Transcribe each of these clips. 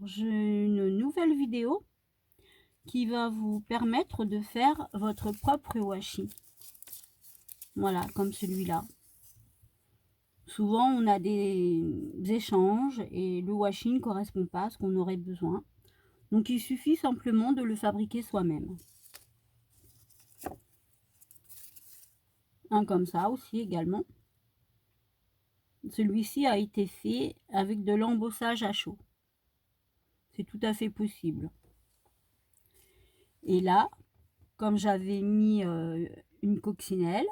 j'ai une nouvelle vidéo qui va vous permettre de faire votre propre washi. Voilà, comme celui-là. Souvent, on a des échanges et le washi ne correspond pas à ce qu'on aurait besoin. Donc, il suffit simplement de le fabriquer soi-même. Un comme ça aussi également. Celui-ci a été fait avec de l'embossage à chaud. C'est tout à fait possible. Et là, comme j'avais mis une coccinelle,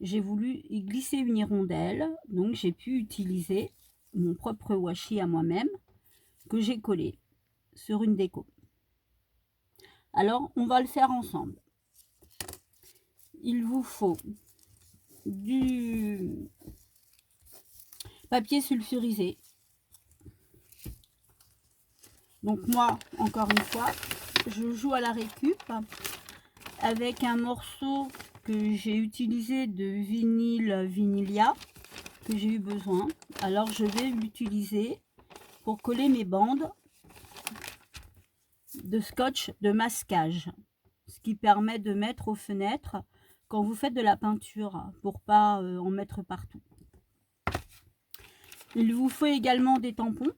j'ai voulu y glisser une hirondelle, donc j'ai pu utiliser mon propre washi à moi-même que j'ai collé sur une déco. Alors, on va le faire ensemble. Il vous faut du papier sulfurisé. Donc moi, encore une fois, je joue à la récup avec un morceau que j'ai utilisé de vinyle Vinilia que j'ai eu besoin. Alors je vais l'utiliser pour coller mes bandes de scotch de masquage, ce qui permet de mettre aux fenêtres quand vous faites de la peinture pour pas en mettre partout. Il vous faut également des tampons,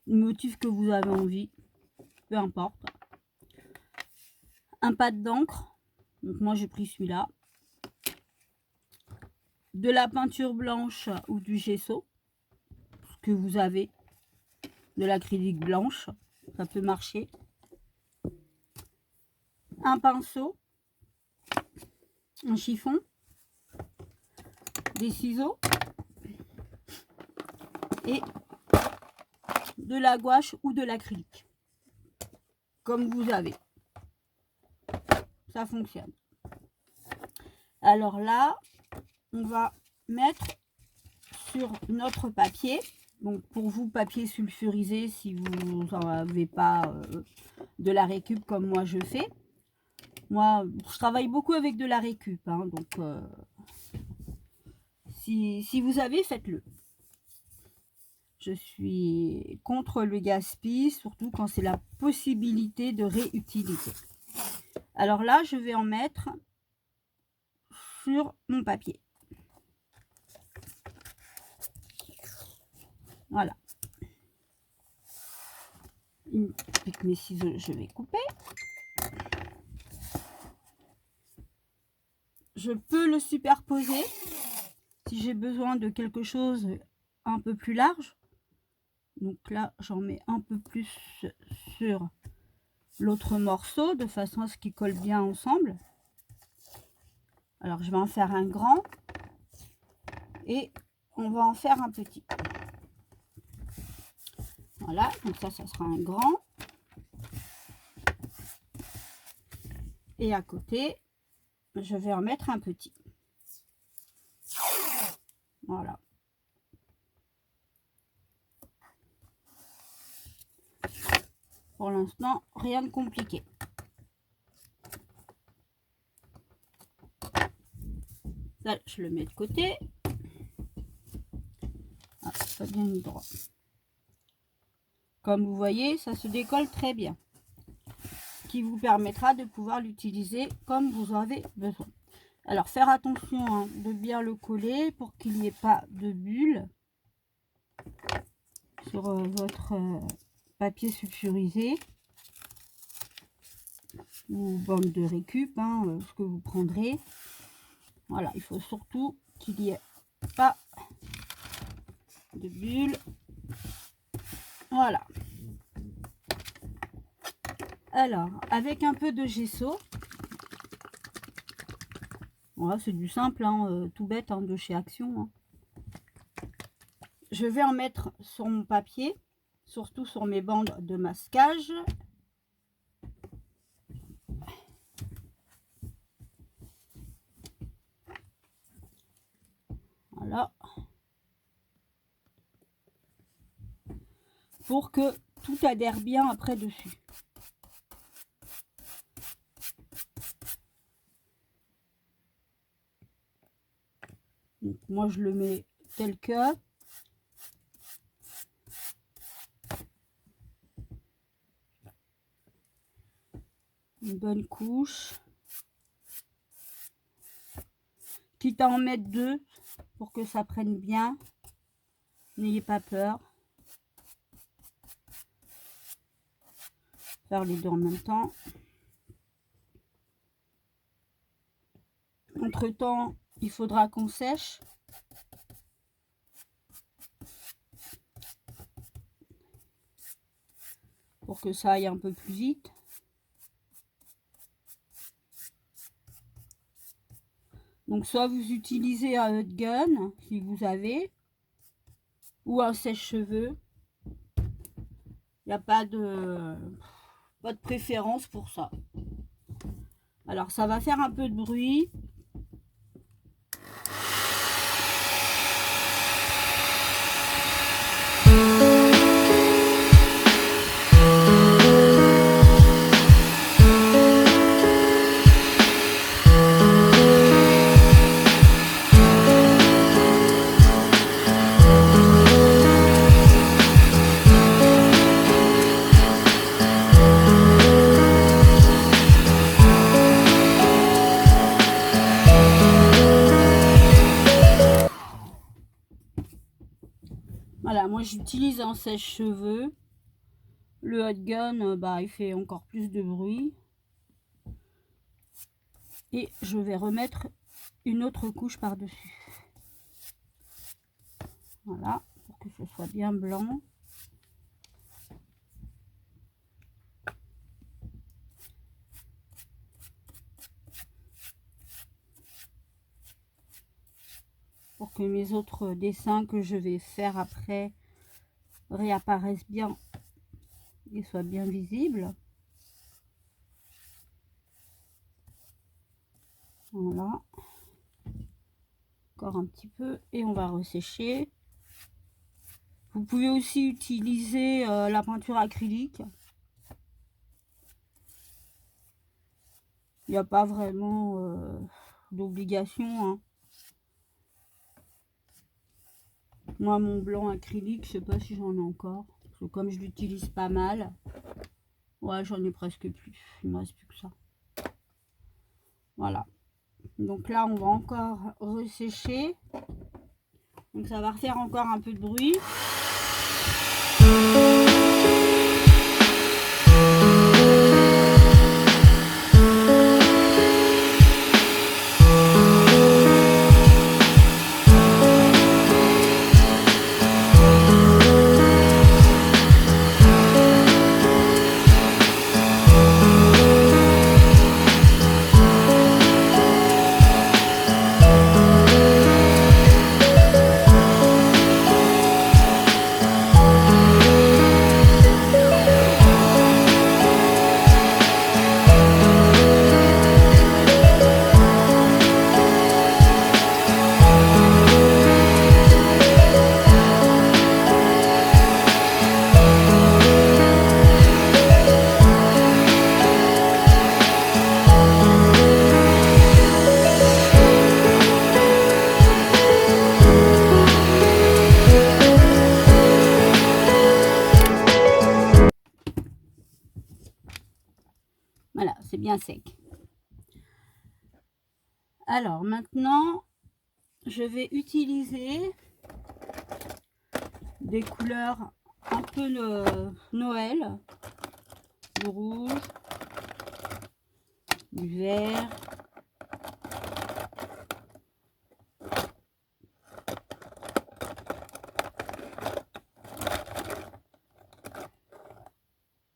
le motif que vous avez envie, peu importe. Un pad d'encre, donc moi j'ai pris celui-là. De la peinture blanche ou du gesso, ce que vous avez, de l'acrylique blanche, ça peut marcher. Un pinceau, un chiffon, des ciseaux et de la gouache ou de l'acrylique, comme vous avez. Ça fonctionne. Alors là, on va mettre sur notre papier, donc pour vous, papier sulfurisé si vous n'en avez pas de la récup comme moi je fais. Moi, je travaille beaucoup avec de la récup, hein, donc si vous avez, faites-le. Je suis contre le gaspille, surtout quand c'est la possibilité de réutiliser. Alors là, je vais en mettre sur mon papier. Voilà. Avec mes ciseaux, je vais couper. Je peux le superposer si j'ai besoin de quelque chose un peu plus large. Donc là, j'en mets un peu plus sur l'autre morceau de façon à ce qu'il colle bien ensemble. Alors, je vais en faire un grand et on va en faire un petit. Voilà, donc ça sera un grand. Et à côté, je vais en mettre un petit. Voilà. Pour l'instant, rien de compliqué. Ça, je le mets de côté. Ah, ça bien mis droit. Comme vous voyez, ça se décolle très bien. Ce qui vous permettra de pouvoir l'utiliser comme vous avez besoin. Alors, faire attention hein, de bien le coller pour qu'il n'y ait pas de bulles sur votre papier sulfurisé ou bande de récup, hein, ce que vous prendrez. Voilà, il faut surtout qu'il n'y ait pas de bulles. Voilà. Alors, avec un peu de gesso, voilà, c'est du simple, hein, tout bête, hein, de chez Action. Hein. Je vais en mettre sur mon papier, surtout sur mes bandes de masquage. Voilà. Pour que tout adhère bien après dessus. Donc moi je le mais tel que. une bonne couche. Quitte à en mettre 2 pour que ça prenne bien. N'ayez pas peur. Faire les 2 en même temps. Entre temps, il faudra qu'on sèche. Pour que ça aille un peu plus vite. Donc soit vous utilisez un hot gun si vous avez, ou un sèche-cheveux. Il n'y a pas de préférence pour ça. Alors ça va faire un peu de bruit. Voilà, moi j'utilise un sèche-cheveux. Le hot gun, bah, il fait encore plus de bruit. Et je vais remettre une autre couche par-dessus. Voilà, pour que ce soit bien blanc. Pour que mes autres dessins que je vais faire après réapparaissent bien et soient bien visibles. Voilà. Encore un petit peu et on va ressécher. Vous pouvez aussi utiliser la peinture acrylique. Il n'y a pas vraiment d'obligation, hein. Moi, mon blanc acrylique, je sais pas si j'en ai encore. Parce que comme je l'utilise pas mal, ouais, j'en ai presque plus. Il me reste plus que ça. Voilà. Donc là, on va encore ressécher. Donc ça va refaire encore un peu de bruit. Voilà, c'est bien sec. Alors maintenant, je vais utiliser des couleurs un peu Noël, du rouge, du vert,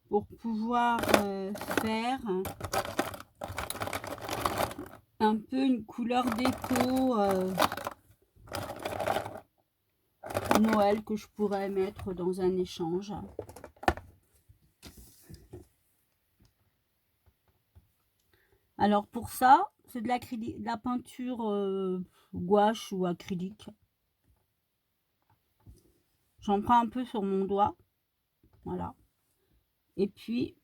pour pouvoir faire un peu une couleur déco Noël que je pourrais mettre dans un échange. Alors pour ça, c'est de la peinture gouache ou acrylique. J'en prends un peu sur mon doigt, voilà. Et puis,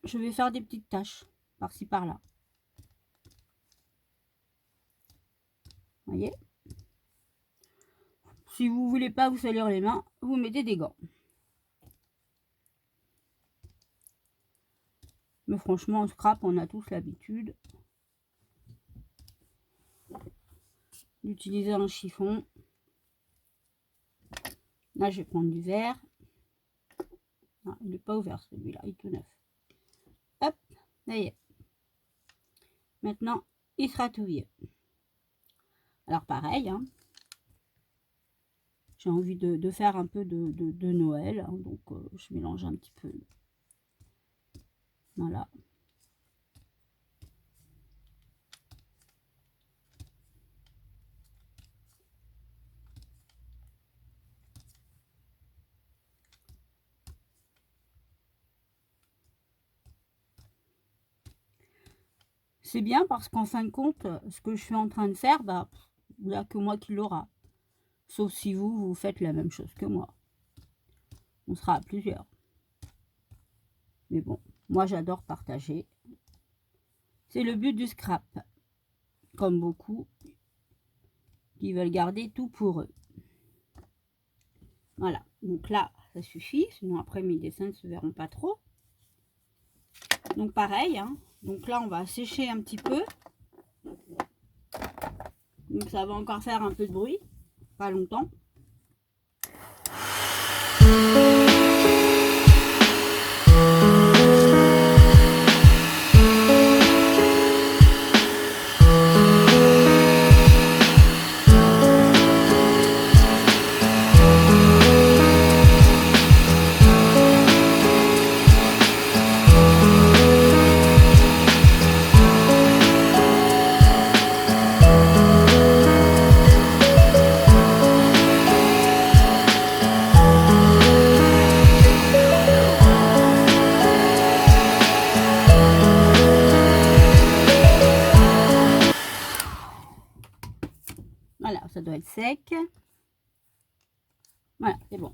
je vais faire des petites taches par-ci par-là. Voyez? Si vous voulez pas vous salir les mains, vous mettez des gants. Mais franchement, en scrap, on a tous l'habitude d'utiliser un chiffon. Là, je vais prendre du verre. Non, il n'est pas ouvert celui-là, il est tout neuf. Hop, ça y est. Maintenant, il sera tout vieux. Alors pareil, hein, j'ai envie de faire un peu de Noël, hein, donc je mélange un petit peu. Voilà. C'est bien parce qu'en fin de compte, ce que je suis en train de faire, bah, il n'y a que moi qui l'aura. Sauf si vous faites la même chose que moi. On sera à plusieurs. Mais bon, moi j'adore partager. C'est le but du scrap. Comme beaucoup qui veulent garder tout pour eux. Voilà, donc là, ça suffit. Sinon après mes dessins ne se verront pas trop. Donc pareil, hein. Donc là on va sécher un petit peu. Donc ça va encore faire un peu de bruit. Pas longtemps. Voilà, ça doit être sec. Voilà, c'est bon.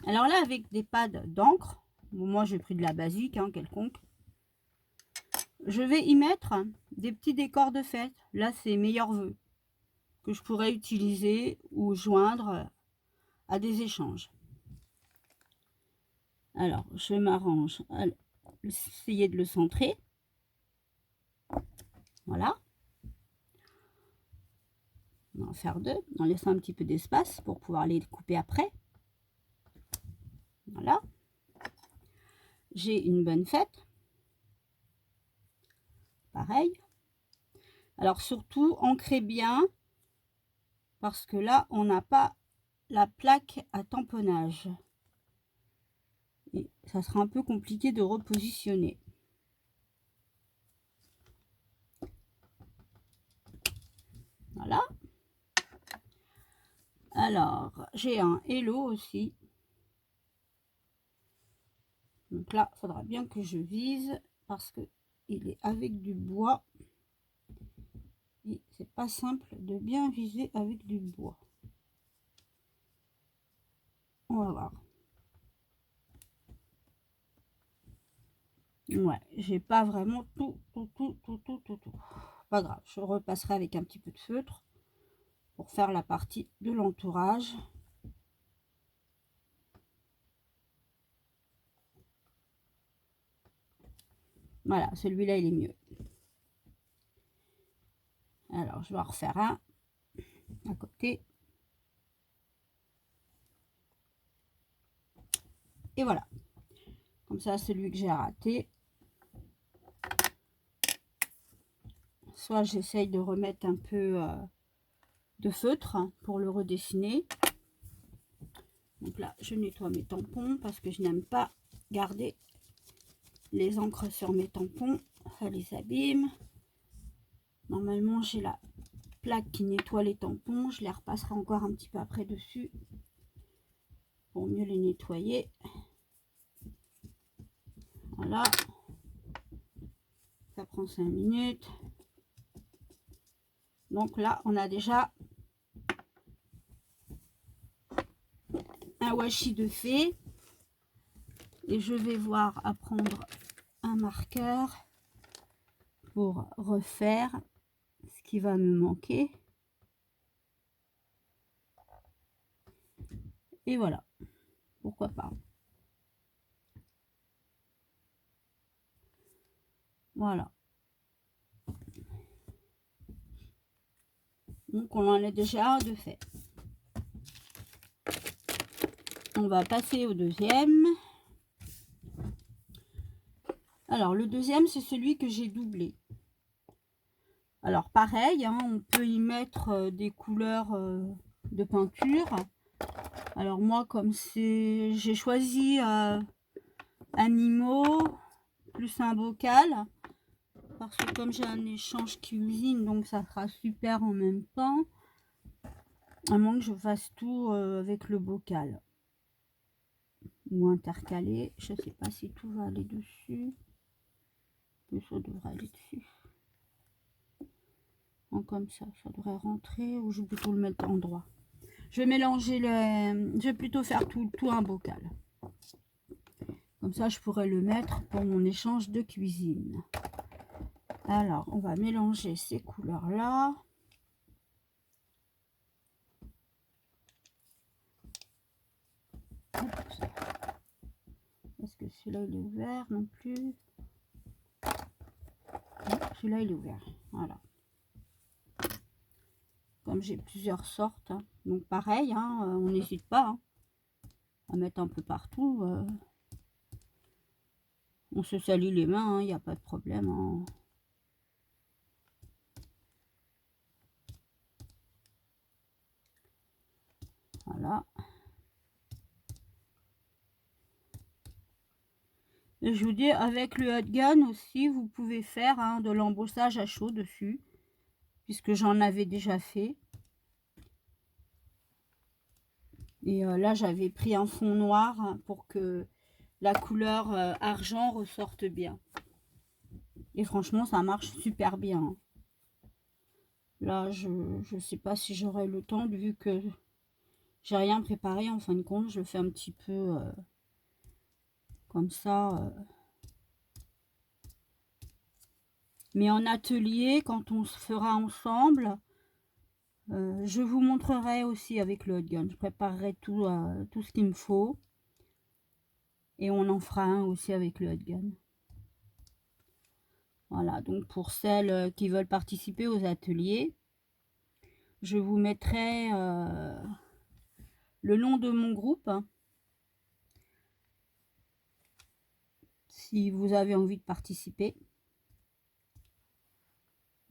Alors là, avec des pads d'encre, bon, moi j'ai pris de la basique, hein, quelconque, je vais y mettre des petits décors de fête. Là, c'est meilleurs vœux que je pourrais utiliser ou joindre à des échanges. Alors, je m'arrange à essayer de le centrer. Voilà. On va en faire deux, en laissant un petit peu d'espace pour pouvoir les couper après. Voilà. J'ai une bonne fête. Pareil. Alors surtout, ancrez bien, parce que là, on n'a pas la plaque à tamponnage. Et ça sera un peu compliqué de repositionner. Voilà. Alors, j'ai un Hello aussi. Donc là, il faudra bien que je vise parce que il est avec du bois. Et c'est pas simple de bien viser avec du bois. On va voir. Ouais, j'ai pas vraiment tout. Pas grave, je repasserai avec un petit peu de feutre pour faire la partie de l'entourage. Voilà, celui-là, il est mieux. Alors, je vais en refaire un à côté. Et voilà. Comme ça, celui que j'ai raté. Soit j'essaye de remettre un peu de feutre pour le redessiner. Donc là, je nettoie mes tampons parce que je n'aime pas garder les encres sur mes tampons. Ça les abîme. Normalement, j'ai la plaque qui nettoie les tampons. Je les repasserai encore un petit peu après dessus pour mieux les nettoyer. Voilà. Ça prend 5 minutes. Donc là, on a déjà un washi de fait. Et je vais voir à prendre un marqueur pour refaire ce qui va me manquer. Et voilà, pourquoi pas. Voilà. Donc on en a déjà un de fait. On va passer au deuxième. Alors le deuxième, c'est celui que j'ai doublé. Alors pareil, hein, on peut y mettre des couleurs de peinture. Alors moi, comme c'est, j'ai choisi animaux plus un bocal, parce que comme j'ai un échange cuisine, donc ça sera super en même temps, à moins que je fasse tout avec le bocal ou intercalé. Je sais pas si tout va aller dessus, mais ça devrait aller dessus. Donc comme ça devrait rentrer, ou je vais plutôt le mettre en droit. Je vais mélanger je vais plutôt faire tout un bocal. Comme ça, je pourrais le mettre pour mon échange de cuisine. Alors, on va mélanger ces couleurs-là. Est-ce que celui-là, il est ouvert non plus? Celui-là, il est ouvert. Voilà. Comme j'ai plusieurs sortes. Hein. Donc, pareil, hein, on n'hésite pas hein, à mettre un peu partout. On se salit les mains, il n'y a pas de problème. Hein. Voilà. Et je vous dis, avec le hot gun aussi, vous pouvez faire hein, de l'embossage à chaud dessus, puisque j'en avais déjà fait. Et là, j'avais pris un fond noir hein, pour que la couleur argent ressorte bien. Et franchement, ça marche super bien. Hein. Là, je ne sais pas si j'aurai le temps, vu que j'ai rien préparé. En fin de compte, je le fais un petit peu comme ça. Mais en atelier, quand on se fera ensemble, je vous montrerai aussi avec le hot gun. Je préparerai tout ce qu'il me faut. Et on en fera un aussi avec le hot gun. Voilà, donc pour celles qui veulent participer aux ateliers, je vous mettrai le nom de mon groupe. Hein, si vous avez envie de participer.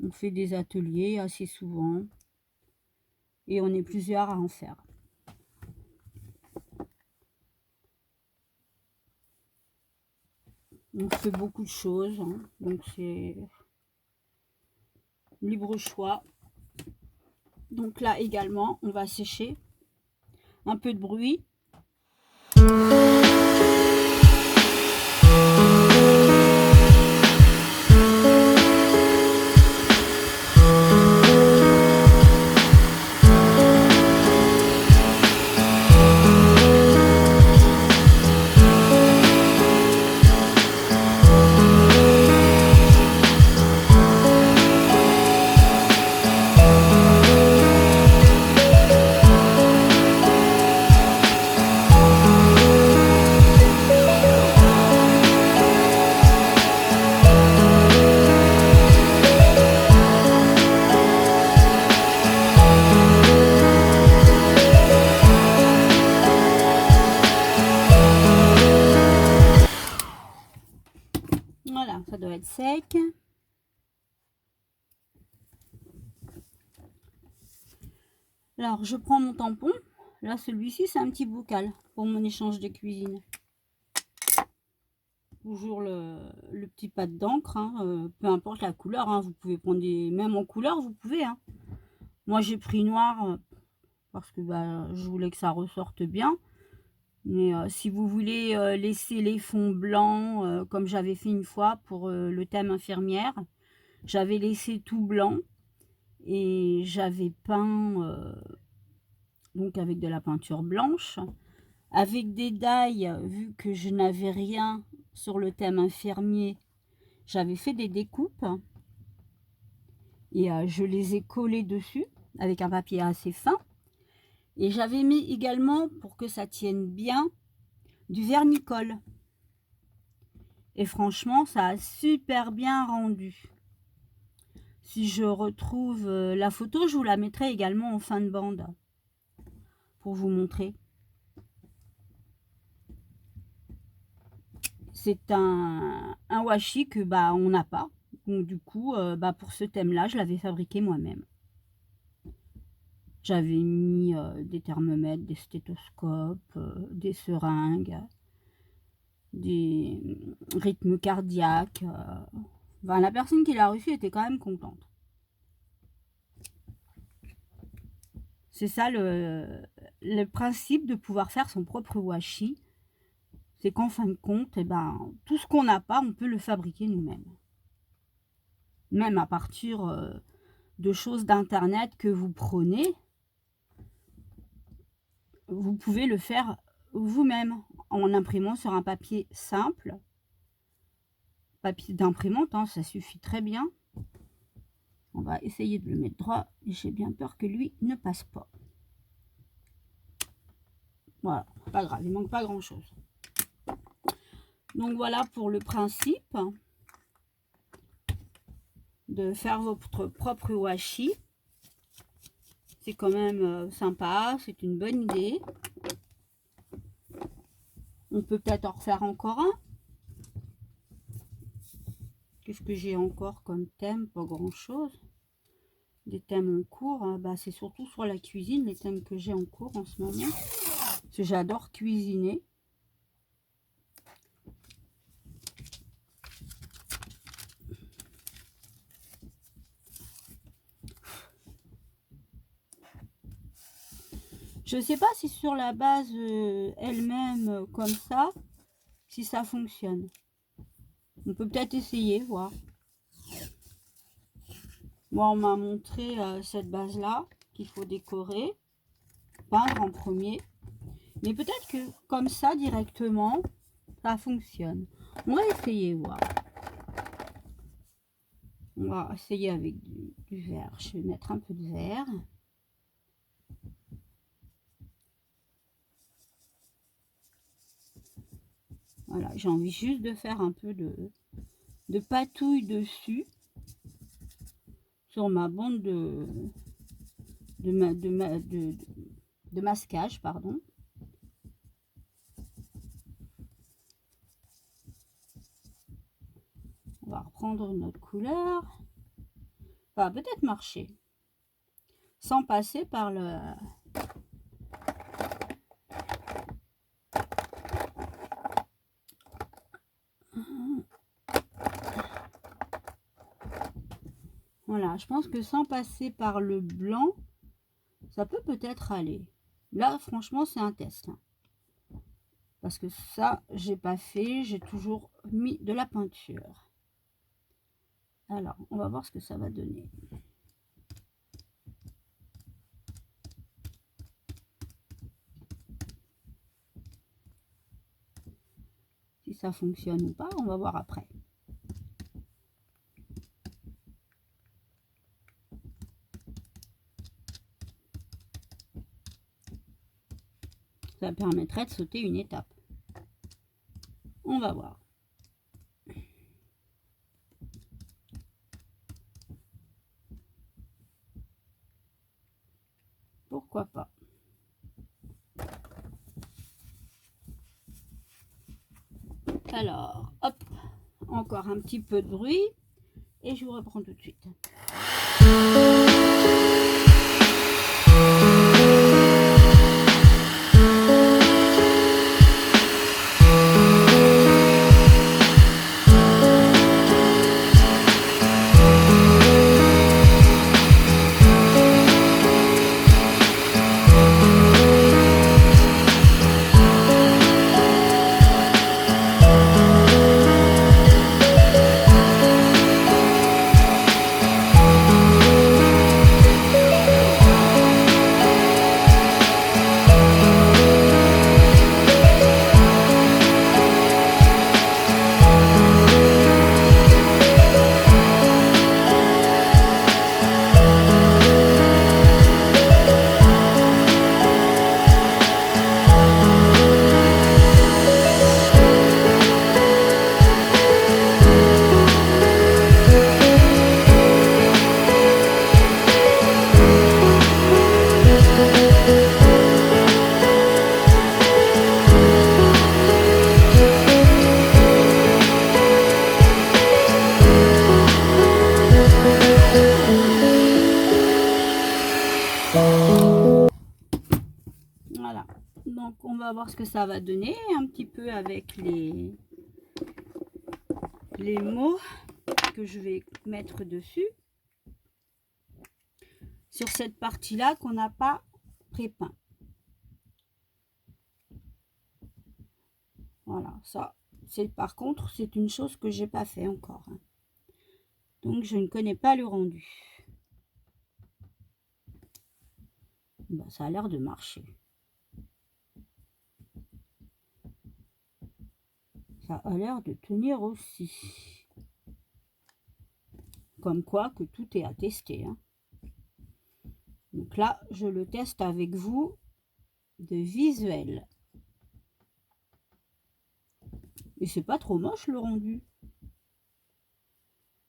On fait des ateliers assez souvent. Et on est plusieurs à en faire. On fait beaucoup de choses. Hein, donc c'est libre choix. Donc là également, on va sécher. Un peu de bruit. Voilà, ça doit être sec. Alors, je prends mon tampon. Là, celui-ci, c'est un petit bocal pour mon échange de cuisine. Toujours le petit pad d'encre, hein, peu importe la couleur. Hein, vous pouvez prendre même en couleur, vous pouvez. Hein. Moi, j'ai pris noir parce que je voulais que ça ressorte bien. Mais si vous voulez laisser les fonds blancs, comme j'avais fait une fois pour le thème infirmière, j'avais laissé tout blanc et j'avais peint donc avec de la peinture blanche. Avec des dailles, vu que je n'avais rien sur le thème infirmier, j'avais fait des découpes et je les ai collées dessus avec un papier assez fin. Et j'avais mis également, pour que ça tienne bien, du vernicole. Et franchement, ça a super bien rendu. Si je retrouve la photo, je vous la mettrai également en fin de bande pour vous montrer. C'est un washi que on n'a pas. Donc du coup, pour ce thème-là, je l'avais fabriqué moi-même. J'avais mis des thermomètres, des stéthoscopes, des seringues, des rythmes cardiaques. La personne qui l'a reçu était quand même contente. C'est ça le principe de pouvoir faire son propre washi. C'est qu'en fin de compte, tout ce qu'on n'a pas, on peut le fabriquer nous-mêmes. Même à partir de choses d'internet que vous prenez, vous pouvez le faire vous-même en imprimant sur un papier simple. Papier d'imprimante, hein, ça suffit très bien. On va essayer de le mettre droit et j'ai bien peur que lui ne passe pas. Voilà, pas grave, il manque pas grand chose. Donc voilà pour le principe de faire votre propre washi. C'est quand même sympa, c'est une bonne idée. On peut peut-être en refaire encore un. Qu'est-ce que j'ai encore comme thème? Pas grand-chose. Des thèmes en cours, c'est surtout sur la cuisine, les thèmes que j'ai en cours en ce moment. Parce que j'adore cuisiner. Je ne sais pas si sur la base elle-même, comme ça, si ça fonctionne. On peut peut-être essayer, voir. Moi, on m'a montré cette base-là qu'il faut décorer, peindre en premier. Mais peut-être que comme ça, directement, ça fonctionne. On va essayer, voir. On va essayer avec du vert. Je vais mettre un peu de vert. Voilà, j'ai envie juste de faire un peu de patouille dessus. Sur ma bande de masquage, pardon. On va reprendre une autre couleur. Ça va peut-être marcher. Sans passer par le... Voilà, je pense que sans passer par le blanc, ça peut peut-être aller. Là, franchement, c'est un test. Parce que ça, j'ai pas fait. J'ai toujours mis de la peinture. Alors, on va voir ce que ça va donner. Si ça fonctionne ou pas, on va voir après. Ça permettrait de sauter une étape. On va voir. Pourquoi pas? Alors, hop, encore un petit peu de bruit et je vous reprends tout de suite. voir ce que ça va donner un petit peu avec les mots que je vais mettre dessus. Sur cette partie-là qu'on n'a pas prépeint. Voilà, ça, c'est par contre, c'est une chose que j'ai pas fait encore. Hein. Donc, je ne connais pas le rendu. Ben, ça a l'air de marcher. Ça a l'air de tenir aussi. Comme quoi que tout est à tester. Hein. Donc là, je le teste avec vous de visuel. Et c'est pas trop moche le rendu.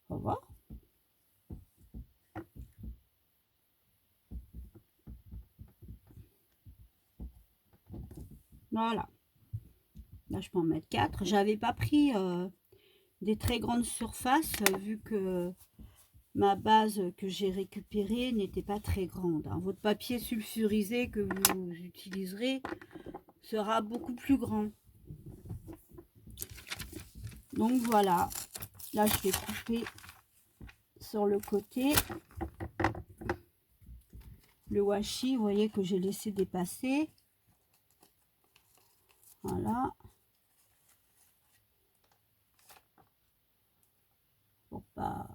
On va voir. Voilà. Là, je peux en mettre 4. J'avais pas pris des très grandes surfaces vu que ma base que j'ai récupérée n'était pas très grande. Hein. Votre papier sulfurisé que vous utiliserez sera beaucoup plus grand. Donc voilà. Là, je vais couper sur le côté. Le washi, vous voyez que j'ai laissé dépasser. Voilà. Pour pas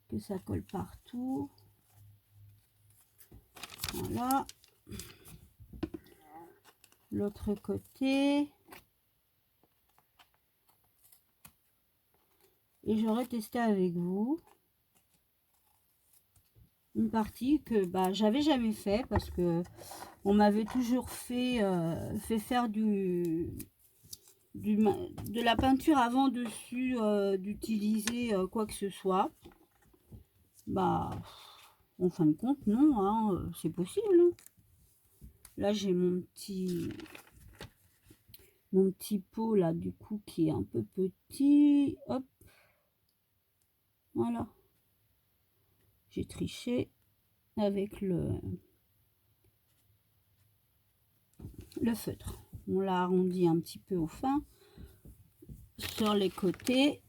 que ça colle partout. Voilà. L'autre côté. Et j'aurais testé avec vous une partie que j'avais jamais fait parce que on m'avait toujours fait faire de la peinture avant dessus d'utiliser quoi que ce soit. En fin de compte non, hein, c'est possible. Hein. Là j'ai mon petit pot là du coup qui est un peu petit. Hop, voilà. J'ai triché avec le feutre. On l'a arrondi un petit peu au fin sur les côtés.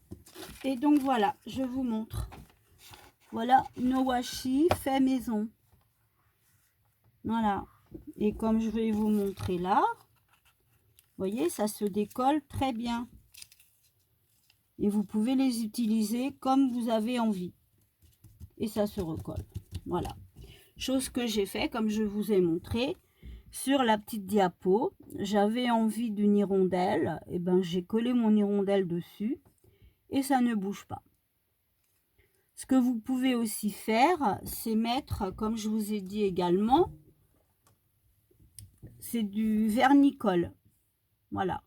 Et donc voilà, je vous montre. Voilà nos washi fait maison. Voilà. Et comme je vais vous montrer là, vous voyez, ça se décolle très bien. Et vous pouvez les utiliser comme vous avez envie. Et ça se recolle. Voilà. Chose que j'ai fait, comme je vous ai montré, sur la petite diapo. J'avais envie d'une hirondelle. Et j'ai collé mon hirondelle dessus. Et ça ne bouge pas. Ce que vous pouvez aussi faire, c'est mettre, comme je vous ai dit également, c'est du vernicole. Voilà.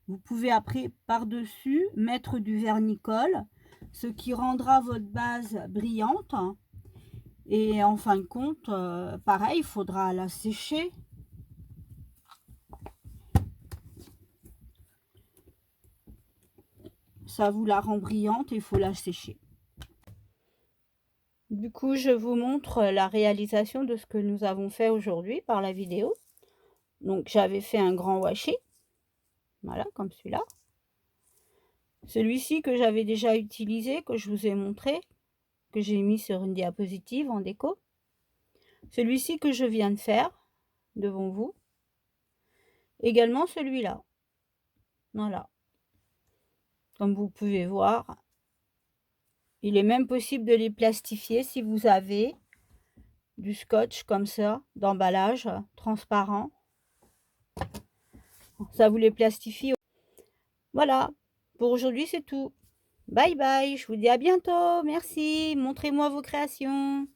Vous pouvez après, par-dessus, mettre du vernicole, ce qui rendra votre base brillante. Et en fin de compte, pareil, il faudra la sécher. Ça vous la rend brillante et il faut la sécher. Du coup, je vous montre la réalisation de ce que nous avons fait aujourd'hui par la vidéo. Donc, j'avais fait un grand washi. Voilà, comme celui-là. Celui-ci que j'avais déjà utilisé, que je vous ai montré, que j'ai mis sur une diapositive en déco. Celui-ci que je viens de faire devant vous. Également celui-là. Voilà. Comme vous pouvez voir, il est même possible de les plastifier si vous avez du scotch comme ça, d'emballage transparent. Ça vous les plastifie. Voilà, pour aujourd'hui c'est tout. Bye bye, je vous dis à bientôt. Merci, montrez-moi vos créations.